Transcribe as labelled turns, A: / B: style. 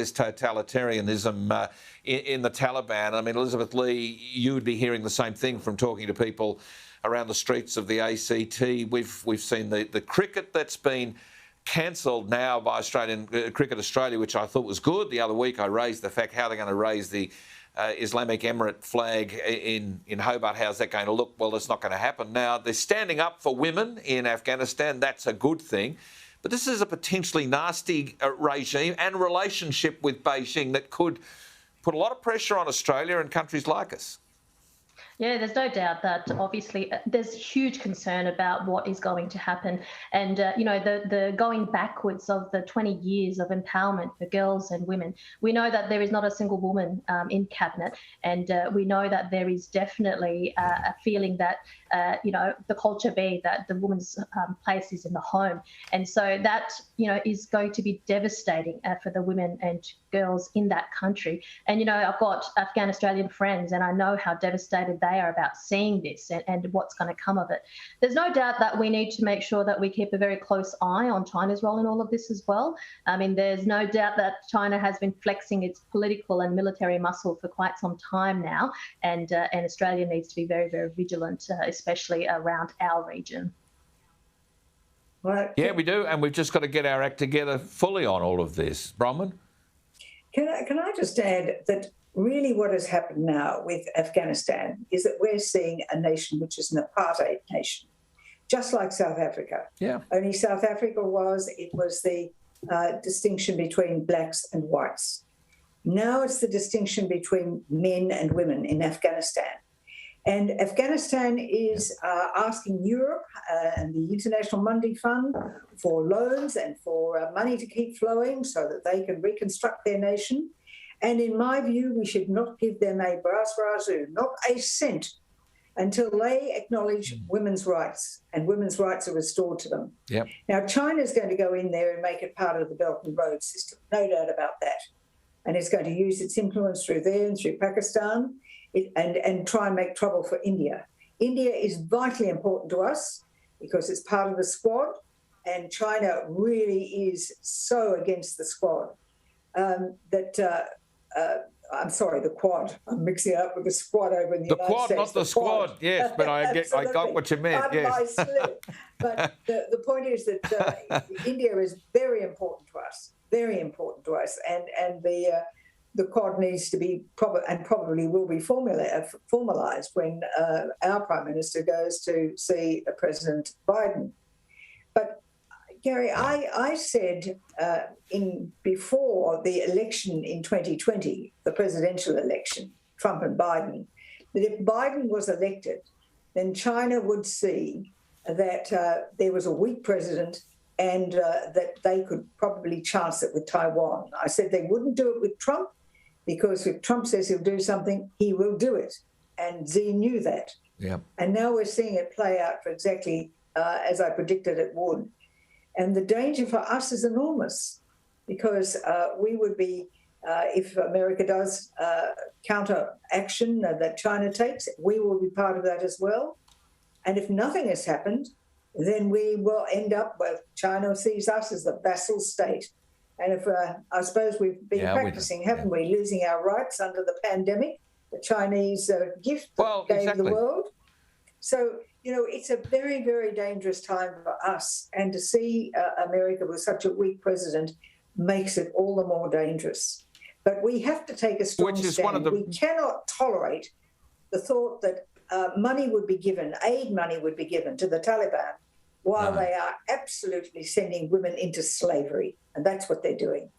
A: this totalitarianism in the Taliban. I mean, Elizabeth Lee, you would be hearing the same thing from talking to people around the streets of the ACT. We've seen the cricket that's been cancelled now by Australian Cricket Australia, which I thought was good. The other week I raised the fact how they're going to raise the Islamic Emirate flag in Hobart. How's that going to look? Well, it's not going to happen. Now, they're standing up for women in Afghanistan. That's a good thing. But this is a potentially nasty regime and relationship with Beijing that could put a lot of pressure on Australia and countries like us.
B: Yeah, there's no doubt that obviously there's huge concern about what is going to happen. And, the going backwards of the 20 years of empowerment for girls and women, we know that there is not a single woman in cabinet. And we know that there is definitely a feeling that, the culture be that the woman's place is in the home. And so that, is going to be devastating for the women and girls in that country. And, I've got Afghan Australian friends and I know how devastated they are about seeing this and what's going to come of it. There's no doubt that we need to make sure that we keep a very close eye on China's role in all of this as well. I mean, there's no doubt that China has been flexing its political and military muscle for quite some time now, and Australia needs to be very, very vigilant, especially around our region.
A: Right. Yeah, we do, and we've just got to get our act together fully on all of this. Bronwyn?
C: Can I just add that really what has happened now with Afghanistan is that we're seeing a nation which is an apartheid nation, just like South Africa.
A: Yeah.
C: Only South Africa was the distinction between blacks and whites. Now it's the distinction between men and women in Afghanistan. And Afghanistan is asking Europe and the International Monetary Fund for loans and for money to keep flowing so that they can reconstruct their nation. And in my view, we should not give them a brass razoo, not a cent, until they acknowledge women's rights and women's rights are restored to them.
A: Yep.
C: Now, China's going to go in there and make it part of the Belt and Road system, no doubt about that. And it's going to use its influence through there and through Pakistan and try and make trouble for India. India is vitally important to us because it's part of the Squad, and China really is so against the Squad I'm sorry, the Quad. I'm mixing it up with the Squad over in the United
A: States.
C: Not
A: the Squad, yes, but I got what you meant, yes.
C: But the point is that India is very important to us, and the Quad needs to be probably will be formalised when our Prime Minister goes to see President Biden. But Gary, I said before the election in 2020, the presidential election, Trump and Biden, that if Biden was elected, then China would see that there was a weak president and that they could probably chance it with Taiwan. I said they wouldn't do it with Trump because if Trump says he'll do something, he will do it. And Xi knew that.
A: Yeah.
C: And now we're seeing it play out for exactly as I predicted it would. And the danger for us is enormous because we would be, if America does counter action that China takes, we will be part of that as well. And if nothing has happened, then we will end up with China sees us as the vassal state. And if I suppose we've been practicing, haven't we, losing our rights under the pandemic, the Chinese gift that gave the world. So, it's a very, very dangerous time for us. And to see America with such a weak president makes it all the more dangerous. But we have to take a strong stand. We cannot tolerate the thought that aid money would be given to the Taliban while they are absolutely sending women into slavery. And that's what they're doing.